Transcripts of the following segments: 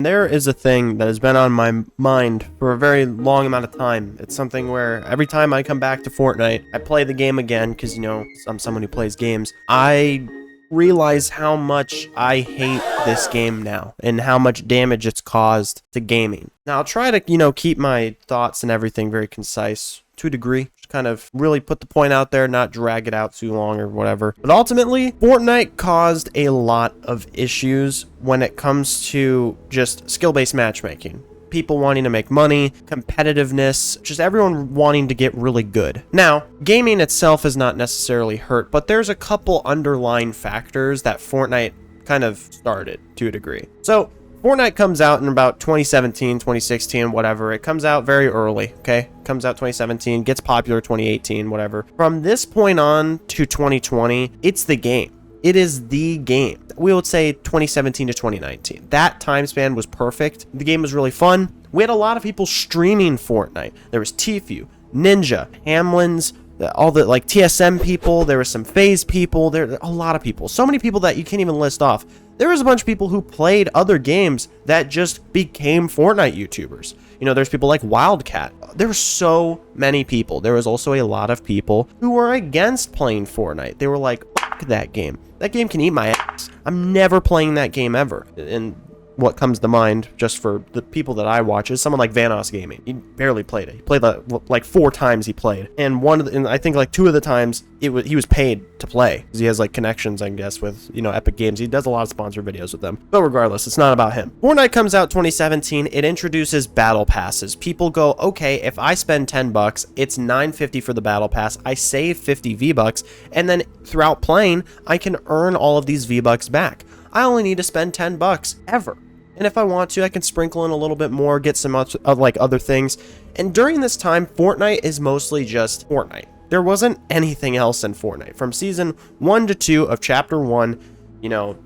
There is a thing that has been on my mind for a very long amount of time. It's something where every time I come back to Fortnite, I play the game again because, you know, I'm someone who plays games. I realize how much I hate this game now and how much damage it's caused to gaming. Now, I'll try to, keep my thoughts and everything very concise to a degree. Just kind of really put the point out there, not drag it out too long or whatever. But ultimately, Fortnite caused a lot of issues when it comes to just skill-based matchmaking. People wanting to make money, competitiveness, just everyone wanting to get really good. Now, gaming itself is not necessarily hurt, but there's a couple underlying factors that Fortnite kind of started to a degree. So, Fortnite comes out in about 2017, 2016, whatever. It comes out very early, okay? Comes out 2017, gets popular 2018, whatever. From this point on to 2020, it's the game. It is the game. We would say 2017 to 2019. That time span was perfect. The game was really fun. We had a lot of people streaming Fortnite. There was Tfue, Ninja, Hamlin's, all the TSM people. There were some FaZe people. There a lot of people. So many people that you can't even list off. There was a bunch of people who played other games that just became Fortnite YouTubers. There's people like Wildcat. There were so many people. There was also a lot of people who were against playing Fortnite. They were like, fuck that game. That game can eat my ass. I'm never playing that game ever. And what comes to mind, just for the people that I watch, is someone like Vanoss Gaming. He barely played it. He played like 4 times he played. And I think 2 of the times he was paid to play. Because he has connections, I guess, with, Epic Games. He does a lot of sponsored videos with them. But regardless, it's not about him. Fortnite comes out 2017. It introduces battle passes. People go, okay, if I spend $10, it's $9.50 for the battle pass. I save 50 V-Bucks. And then throughout playing, I can earn all of these V-Bucks back. I only need to spend $10 ever. And if I want to, I can sprinkle in a little bit more, get some other things. And during this time, Fortnite is mostly just Fortnite. There wasn't anything else in Fortnite. From season 1 to 2 of chapter 1,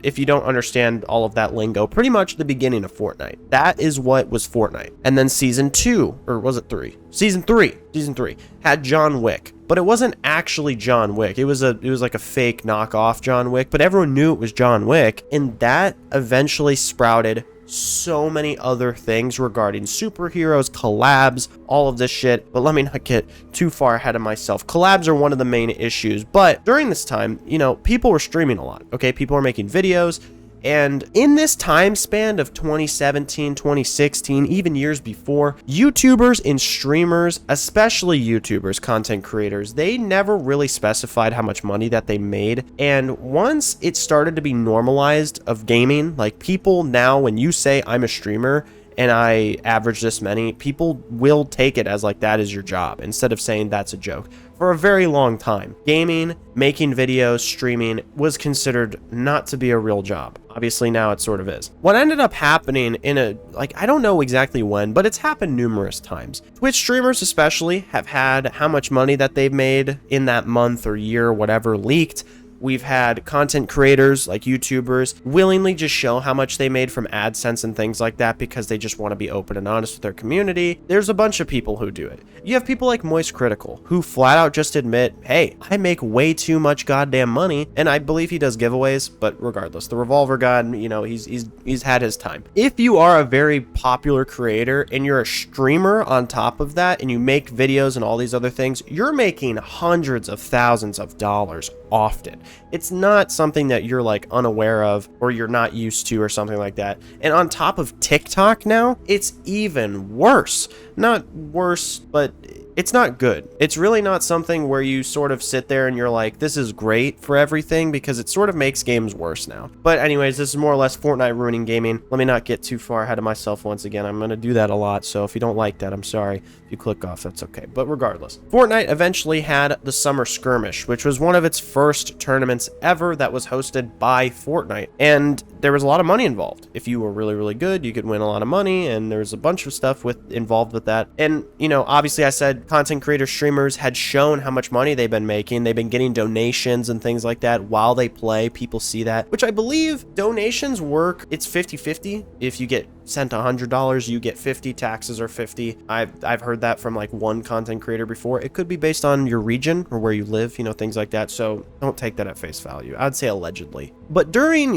if you don't understand all of that lingo, pretty much the beginning of Fortnite. That is what was Fortnite. And then season 2, or was it 3? Season 3 had John Wick. But it wasn't actually John Wick. It was like a fake knockoff John Wick, but everyone knew it was John Wick. And that eventually sprouted so many other things regarding superheroes, collabs, all of this shit. But let me not get too far ahead of myself. Collabs are one of the main issues. But during this time, people were streaming a lot. Okay, people were making videos. And in this time span of 2017, 2016, even years before, YouTubers and streamers, especially YouTubers, content creators, they never really specified how much money that they made. And once it started to be normalized of gaming, people now, when you say I'm a streamer and I average this many, people will take it as that is your job instead of saying that's a joke. For a very long time, gaming, making videos, streaming was considered not to be a real job. Obviously now it sort of is. What ended up happening I don't know exactly when, but it's happened numerous times. Twitch streamers especially have had how much money that they've made in that month or year, whatever, leaked. We've had content creators like YouTubers willingly just show how much they made from AdSense and things like that because they just want to be open and honest with their community. There's a bunch of people who do it. You have people like Moist Critical who flat out just admit, hey, I make way too much goddamn money, and I believe he does giveaways, but regardless, the Revolver God, he's had his time. If you are a very popular creator and you're a streamer on top of that and you make videos and all these other things, you're making hundreds of thousands of dollars often. It's not something that you're unaware of or you're not used to or something like that. And on top of TikTok now, it's even worse. Not worse, but it's not good. It's really not something where you sort of sit there and you're like, this is great for everything, because it sort of makes games worse now. But anyways, this is more or less Fortnite ruining gaming. Let me not get too far ahead of myself once again. I'm going to do that a lot, so if you don't like that, I'm sorry. If you click off, that's okay. But regardless, Fortnite eventually had the Summer Skirmish, which was one of its first tournaments ever that was hosted by Fortnite. And there was a lot of money involved. If you were really, really good, you could win a lot of money, and there's a bunch of stuff involved with that. And, obviously I said content creators, streamers had shown how much money they've been making. They've been getting donations and things like that while they play. People see that, which I believe donations work. It's 50-50. If you get sent $100, you get 50. Taxes are 50. I've heard that from one content creator before. It could be based on your region or where you live, things like that. So don't take that at face value. I'd say allegedly. But during,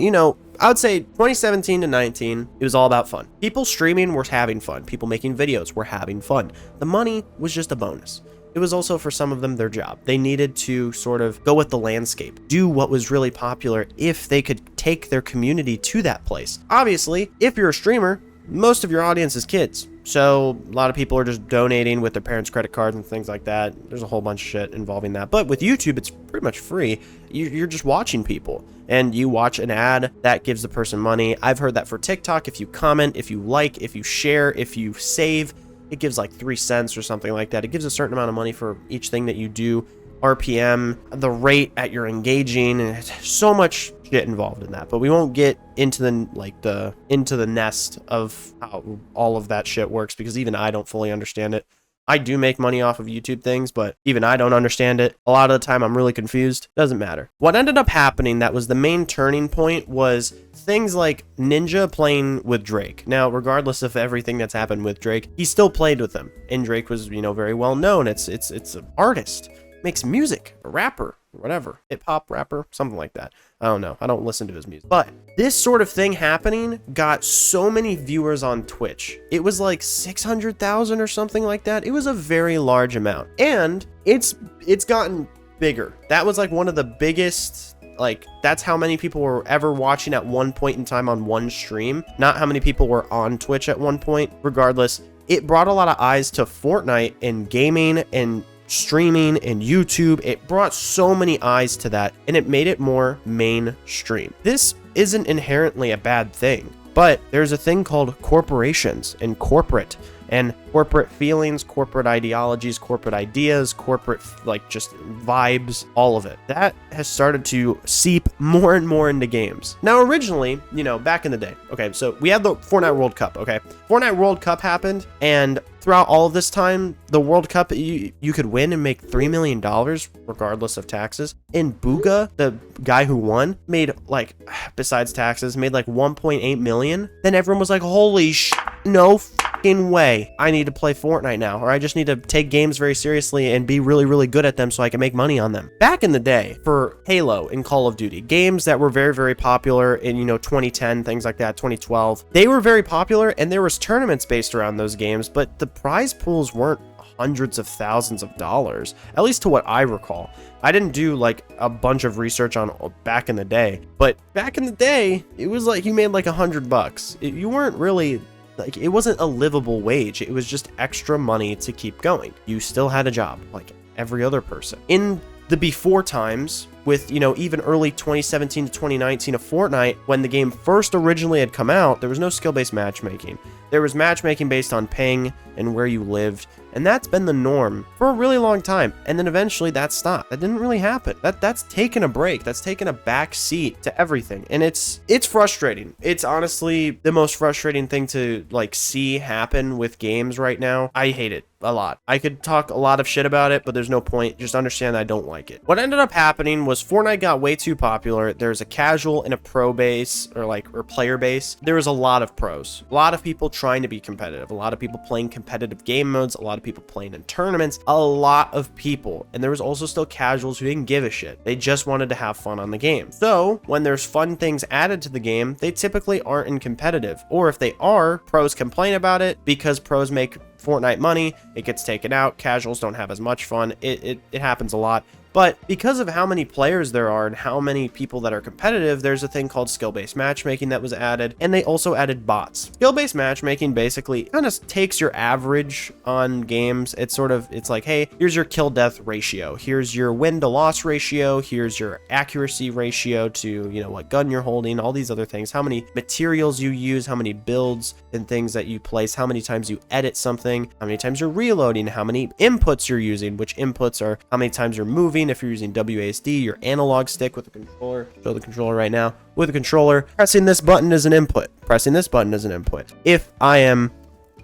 I would say 2017 to 19, it was all about fun. People streaming were having fun. People making videos were having fun. The money was just a bonus. It was also, for some of them, their job. They needed to sort of go with the landscape, do what was really popular if they could take their community to that place. Obviously, if you're a streamer, most of your audience is kids. So a lot of people are just donating with their parents' credit cards and things like that. There's a whole bunch of shit involving that. But with YouTube, it's pretty much free. You're just watching people, and you watch an ad that gives the person money. I've heard that for TikTok. If you comment, if you like, if you share, if you save, it gives like 3 cents or something like that. It gives a certain amount of money for each thing that you do. RPM, the rate at your engaging, and so much shit involved in that. But we won't get into the nest of how all of that shit works, because even I don't fully understand it. I do make money off of YouTube things, but even I don't understand it. A lot of the time I'm really confused. Doesn't matter. What ended up happening that was the main turning point was things like Ninja playing with Drake. Now, regardless of everything that's happened with Drake, he still played with him. And Drake was, very well known. It's an artist. Makes music, a rapper, whatever, hip-hop rapper, something like that. I don't know. I don't listen to his music. But this sort of thing happening got so many viewers on Twitch. It was like 600,000 or something like that. It was a very large amount. And it's gotten bigger. That was like one of the biggest, that's how many people were ever watching at one point in time on one stream. Not how many people were on Twitch at one point. Regardless, it brought a lot of eyes to Fortnite and gaming and streaming and YouTube. It brought so many eyes to that, and it made it more mainstream. This isn't inherently a bad thing, but there's a thing called corporations and corporate feelings, corporate ideologies, corporate ideas, corporate just vibes, all of it. That has started to seep more and more into games. Now, originally, back in the day, okay, so we had the Fortnite World Cup, okay? Fortnite World Cup happened, and throughout all of this time, the World Cup, you could win and make $3 million regardless of taxes. And Booga, the guy who won, made besides taxes, made 1.8 million. Then everyone was like, holy no fucking way. I need to play Fortnite now, or I just need to take games very seriously and be really, really good at them so I can make money on them. Back in the day, for Halo and Call of Duty, games that were very, very popular in, 2010, things like that, 2012, they were very popular, and there was tournaments based around those games, but the prize pools weren't hundreds of thousands of dollars, at least to what I recall. I didn't do a bunch of research on back in the day, but back in the day, it was you made $100. You weren't really it wasn't a livable wage. It was just extra money to keep going. You still had a job like every other person. In the before times, with, even early 2017 to 2019 of Fortnite, when the game first originally had come out, there was no skill-based matchmaking. There was matchmaking based on ping and where you lived, and that's been the norm for a really long time. And then eventually that stopped. That didn't really happen. That's taken a break. That's taken a back seat to everything. And it's frustrating. It's honestly the most frustrating thing to see happen with games right now. I hate it a lot. I could talk a lot of shit about it, but there's no point. Just understand I don't like it. What ended up happening was Fortnite got way too popular. There's a casual and a pro base, or player base. There was a lot of pros. A lot of people trying to be competitive. A lot of people playing competitive game modes. A lot of people playing in tournaments. A lot of people. And there was also still casuals who didn't give a shit. They just wanted to have fun on the game. So when there's fun things added to the game, they typically aren't in competitive. Or if they are, pros complain about it because pros make Fortnite money. It gets taken out. Casuals don't have as much fun. It happens a lot. But because of how many players there are and how many people that are competitive, there's a thing called skill-based matchmaking that was added, and they also added bots. Skill-based matchmaking basically kind of takes your average on games. It's like, hey, here's your kill-death ratio. Here's your win-to-loss ratio. Here's your accuracy ratio to, what gun you're holding, all these other things, how many materials you use, how many builds and things that you place, how many times you edit something, how many times you're reloading, how many inputs you're using, which inputs are how many times you're moving. If you're using WASD, your analog stick with the controller, show the controller right now, with a controller, pressing this button is an input, pressing this button is an input. If I am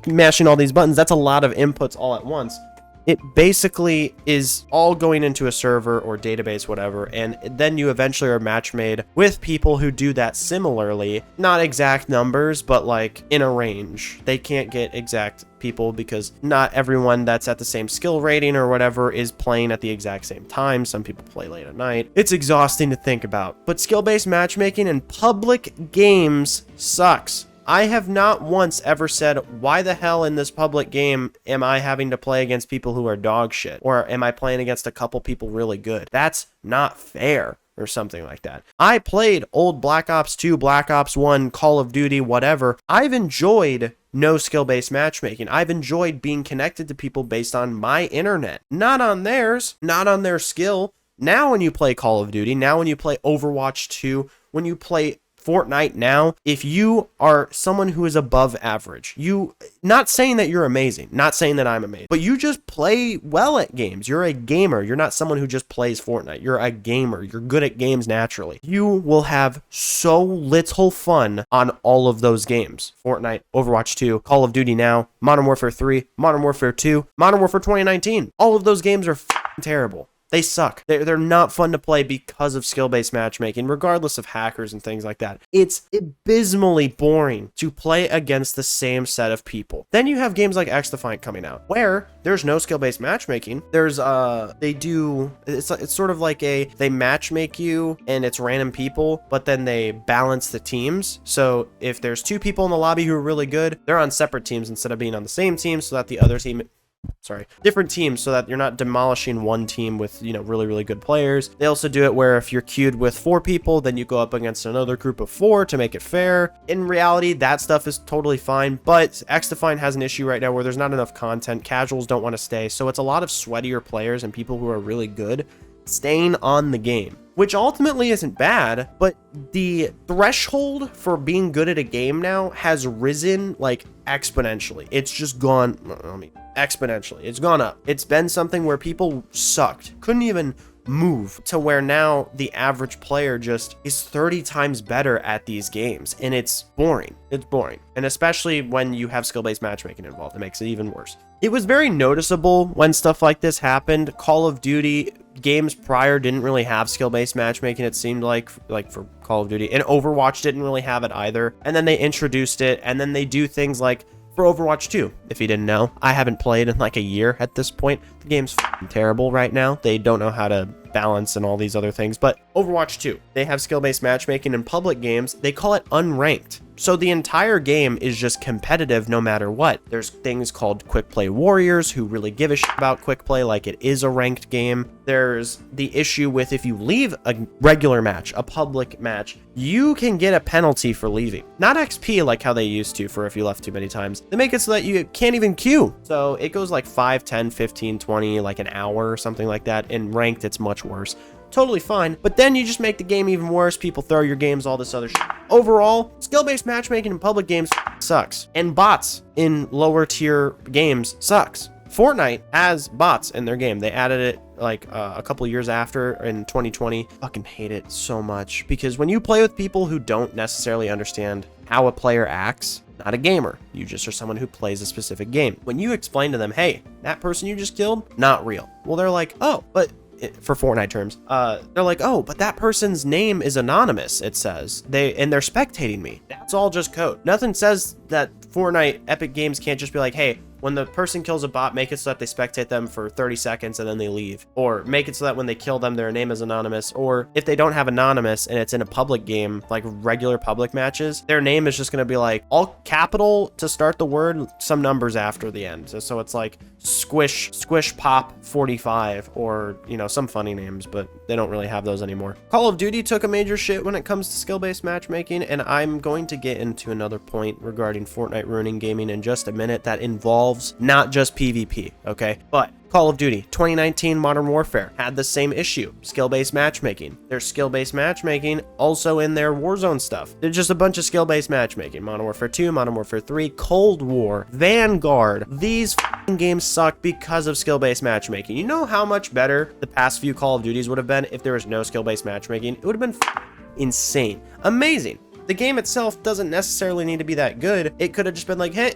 mashing all these buttons, that's a lot of inputs all at once. it basically is all going into a server or database, whatever, and then you eventually are match made with people who do that similarly. Not exact numbers, but like in a range. They can't get exact people because not everyone that's at the same skill rating or whatever is playing at the exact same time. Some people play late at night. It's exhausting to think about. But skill-based matchmaking in public games sucks. I have not once ever said, why the hell in this public game am I having to play against people who are dog shit? Or am I playing against a couple people really good? That's not fair. Or something like that. I played old Black Ops 2, Black Ops 1, Call of Duty, whatever. I've enjoyed no skill-based matchmaking. I've enjoyed being connected to people based on my internet, not on theirs, not on their skill. Now when you play Call of Duty, now when you play Overwatch 2, when you play Fortnite now, if you are someone who is above average, not saying that you're amazing, not saying that I'm amazing, but you just play well at games. You're a gamer. You're not someone who just plays Fortnite. You're a gamer. You're good at games naturally. You will have so little fun on all of those games. Fortnite, Overwatch 2, Call of Duty now, Modern Warfare 3, Modern Warfare 2, Modern Warfare 2019. All of those games are terrible. They suck. They're not fun to play because of skill-based matchmaking, regardless of hackers and things like that. It's abysmally boring to play against the same set of people. Then you have games like XDefiant coming out, where there's no skill-based matchmaking. There's it's sort of like they matchmake you and it's random people, but then they balance the teams. So if there's two people in the lobby who are really good, they're on separate teams instead of being on the same team, so that the other team, different teams, so that you're not demolishing one team with, really, really good players. They also do it where if you're queued with 4 people, then you go up against another group of 4 to make it fair. In reality, that stuff is totally fine, but XDefiant has an issue right now where there's not enough content. Casuals don't want to stay, so it's a lot of sweatier players and people who are really good staying on the game, which ultimately isn't bad, but the threshold for being good at a game now has risen like exponentially. It's just gone, exponentially. It's gone up. It's been something where people sucked, couldn't even move, to where now the average player just is 30 times better at these games, and it's boring. It's boring. And especially when you have skill-based matchmaking involved, it makes it even worse. It was very noticeable when stuff like this happened. Call of Duty games prior didn't really have skill-based matchmaking, it seemed like for Call of Duty, and Overwatch didn't really have it either. And then they introduced it, and then they do things like for Overwatch 2. If you didn't know, I haven't played in like a year at this point. The game's terrible right now. They don't know how to balance and all these other things. But Overwatch 2, they have skill-based matchmaking in public games. They call it unranked. So the entire game is just competitive no matter what. There's things called quick play warriors who really give a shit about quick play like it is a ranked game. There's the issue with if you leave a regular match, a public match, you can get a penalty for leaving. Not XP like how they used to for if you left too many times. They make it so that you can't even queue. So it goes like 5, 10, 15, 20, like an hour or something like that. In ranked, it's much worse. Totally fine, but then you just make the game even worse. People throw your games, all this other shit. Overall, skill-based matchmaking in public games sucks, and bots in lower tier games sucks. Fortnite has bots in their game. They added it like a couple years after in 2020. Fucking hate it so much, because when you play with people who don't necessarily understand how a player acts, not a gamer, you just are someone who plays a specific game. When you explain to them, hey, that person you just killed, not real. Well, they're like, oh, but for Fortnite terms, they're like, oh, but that person's name is anonymous, it says. They're spectating me. That's all just code. Nothing says that Fortnite Epic Games can't just be like, hey, when the person kills a bot, make it so that they spectate them for 30 seconds and then they leave. Or make it so that when they kill them, their name is anonymous. Or if they don't have anonymous and it's in a public game, like regular public matches, their name is just going to be like all capital to start the word, some numbers after the end. So it's like squish pop 45, or, some funny names, but they don't really have those anymore. Call of Duty took a major shit when it comes to skill-based matchmaking, and I'm going to get into another point regarding Fortnite ruining gaming in just a minute that involves not just PvP, okay? But Call of Duty 2019 Modern Warfare had the same issue, skill-based matchmaking. There's skill-based matchmaking also in their Warzone stuff. There's just a bunch of skill-based matchmaking. Modern Warfare 2, Modern Warfare 3, Cold War, Vanguard. These games suck because of skill-based matchmaking. You know how much better the past few Call of Duties would have been if there was no skill-based matchmaking? It would have been insane. Amazing. The game itself doesn't necessarily need to be that good. It could have just been like, hey,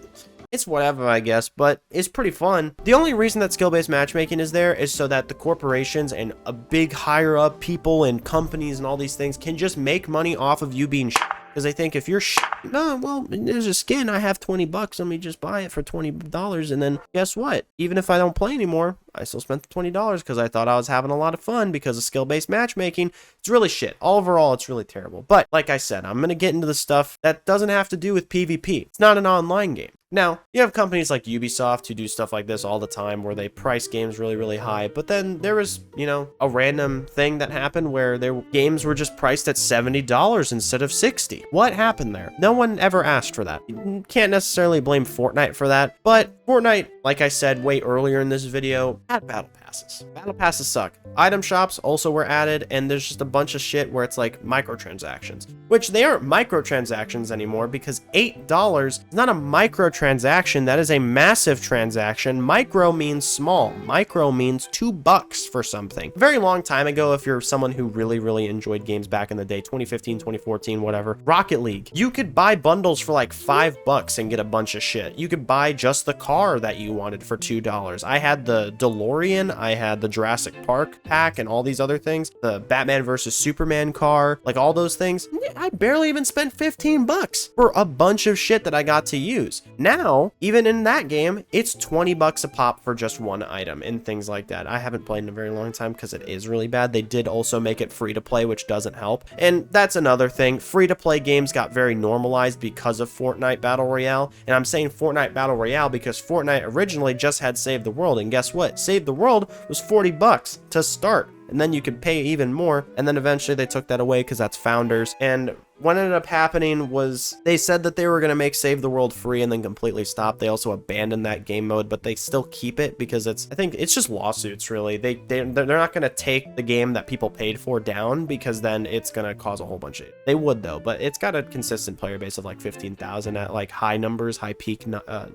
It's whatever, I guess, but it's pretty fun. The only reason that skill-based matchmaking is there is so that the corporations and a big higher up people and companies and all these things can just make money off of you being because they think if you're no, well, there's a skin, I have 20 bucks, let me just buy it for $20, and then guess what? Even if I don't play anymore, I still spent the $20 because I thought I was having a lot of fun because of skill-based matchmaking. It's really shit. Overall, it's really terrible. But like I said, I'm going to get into the stuff that doesn't have to do with PvP. It's not an online game. Now, you have companies like Ubisoft who do stuff like this all the time where they price games really, really high. But then there was, you know, a random thing that happened where their games were just priced at $70 instead of $60. What happened there? No one ever asked for that. You can't necessarily blame Fortnite for that. But Fortnite, like I said way earlier in this video, had battle passes. Battle passes suck. Item shops also were added, and there's just a bunch of shit where it's like microtransactions, which they aren't microtransactions anymore because $8 is not a microtransaction. That is a massive transaction. Micro means small. Micro means $2 for something. A very long time ago, if you're someone who really, really enjoyed games back in the day, 2015, 2014, whatever, Rocket League, you could buy bundles for like $5 and get a bunch of shit. You could buy just the car that you wanted for $2. I had the DeLorean, I had the Jurassic Park pack and all these other things, the Batman versus Superman car, like all those things. I barely even spent 15 bucks for a bunch of shit that I got to use. Now, even in that game, it's 20 bucks a pop for just one item and things like that. I haven't played in a very long time because it is really bad. They did also make it free to play, which doesn't help. And that's another thing. Free to play games got very normalized because of Fortnite Battle Royale. And I'm saying Fortnite Battle Royale because Fortnite originally just had Save the World. And guess what? Save the World was 40 bucks to start. And then you could pay even more. And then eventually they took that away because that's Founders. And what ended up happening was they said that they were going to make Save the World free and then completely stop. They also abandoned that game mode, but they still keep it because I think it's just lawsuits, really. They're not going to take the game that people paid for down because then it's going to cause a whole bunch of it. They would though, but it's got a consistent player base of like 15,000 at like high numbers, high peak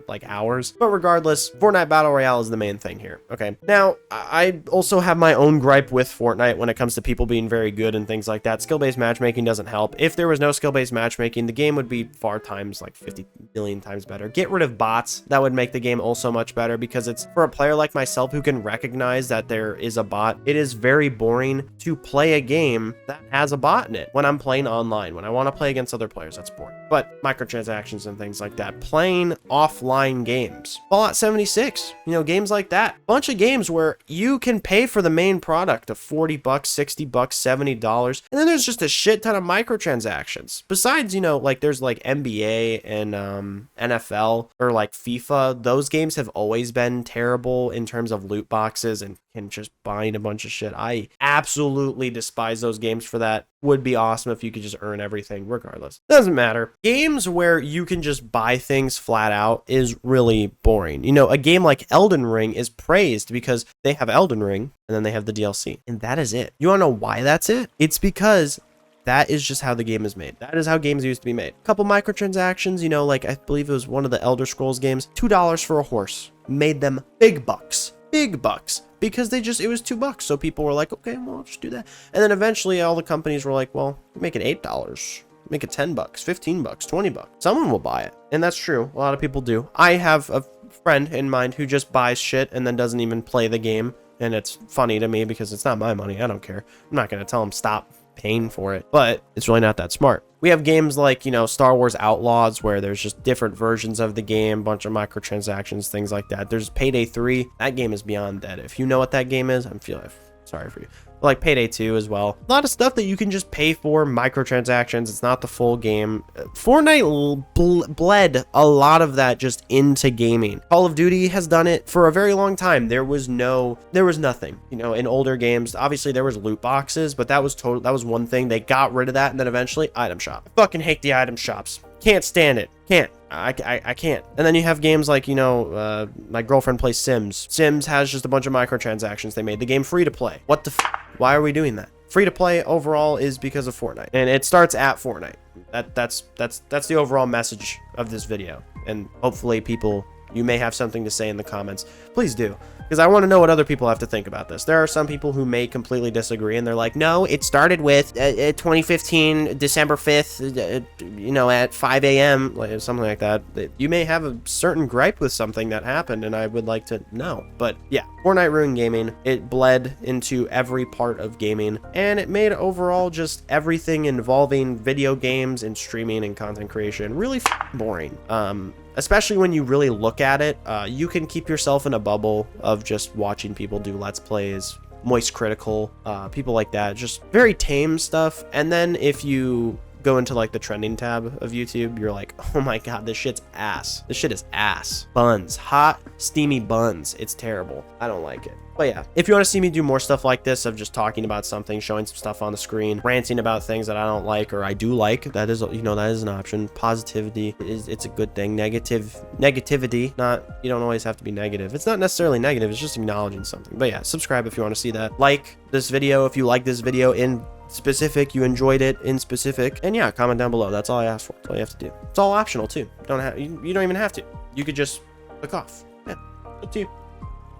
like hours. But regardless, Fortnite Battle Royale is the main thing here. Okay. Now, I also have my own gripe with Fortnite when it comes to people being very good and things like that. Skill-based matchmaking doesn't help. If there was no skill-based matchmaking, the game would be far times like 50 million times better. Get rid of bots. That would make the game also much better because it's for a player like myself who can recognize that there is a bot. It is very boring to play a game that has a bot in it when I'm playing online. When I want to play against other players, that's boring. But microtransactions and things like that, playing offline games, Fallout 76, you know, games like that, bunch of games where you can pay for the main product of 40 bucks, 60 bucks, $70, and then there's just a shit ton of microtransactions. Besides, you know, like there's like NBA and NFL or like FIFA. Those games have always been terrible in terms of loot boxes and just buying a bunch of shit. I absolutely despise those games for that. Would be awesome if you could just earn everything regardless. Doesn't matter. Games where you can just buy things flat out is really boring. You know, a game like Elden Ring is praised because they have Elden Ring and then they have the DLC, and that is it. You want to know why that's it? It's because that is just how the game is made. That is how games used to be made. A couple microtransactions, you know, like I believe it was one of the Elder Scrolls games, $2 for a horse made them big bucks. Big bucks. Because it was $2. So people were like, okay, well, I'll just do that. And then eventually all the companies were like, well, make it $8. Make it $10, $15, $20. Someone will buy it. And that's true. A lot of people do. I have a friend in mind who just buys shit and then doesn't even play the game. And it's funny to me because it's not my money. I don't care. I'm not going to tell him stop paying for it, but it's really not that smart. We have games like, you know, Star Wars Outlaws, where there's just different versions of the game, bunch of microtransactions, things like that. There's Payday 3. That game is beyond dead. If you know what that game is, I'm feeling sorry for you. Like Payday 2 as well. A lot of stuff that you can just pay for, microtransactions. It's not the full game. Fortnite bled a lot of that just into gaming. Call of Duty has done it for a very long time. There was nothing, you know, in older games. Obviously there was loot boxes, but that was one thing. They got rid of that, and then eventually item shop. I fucking hate the item shops. Can't stand it. Can't. I can't. And then you have games like, you know, my girlfriend plays Sims. Sims has just a bunch of microtransactions. They made the game free to play. What the Why are we doing that? Free to play overall is because of Fortnite. And it starts at Fortnite. That's the overall message of this video. And hopefully people you may have something to say in the comments. Please do, because I want to know what other people have to think about this. There are some people who may completely disagree, and they're like, no, it started with 2015, December 5th, you know, at 5 a.m., like, something like that. You may have a certain gripe with something that happened, and I would like to know. But yeah, Fortnite ruined gaming. It bled into every part of gaming, and it made overall just everything involving video games and streaming and content creation really boring. Especially when you really look at it. You can keep yourself in a bubble of just watching people do Let's Plays, Moist Critical, people like that, just very tame stuff. And then if you go into like the trending tab of YouTube, you're like, oh my god, this shit's ass. This shit is ass. Buns, hot, steamy buns. It's terrible. I don't like it. But yeah, if you want to see me do more stuff like this, of just talking about something, showing some stuff on the screen, ranting about things that I don't like or I do like, that is, you know, that is an option. Positivity it's a good thing. Negativity, not, you don't always have to be negative. It's not necessarily negative, it's just acknowledging something. But yeah, subscribe if you want to see that. Like this video if you like this video in specific, you enjoyed it in specific, and yeah, comment down below. That's all I asked for. That's all you have to do. It's all optional too. You don't even have to. You could just click off. Yeah, up to you.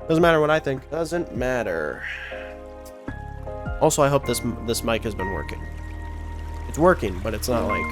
Doesn't matter what I think. Doesn't matter. Also, I hope this mic has been working. It's working, but it's not like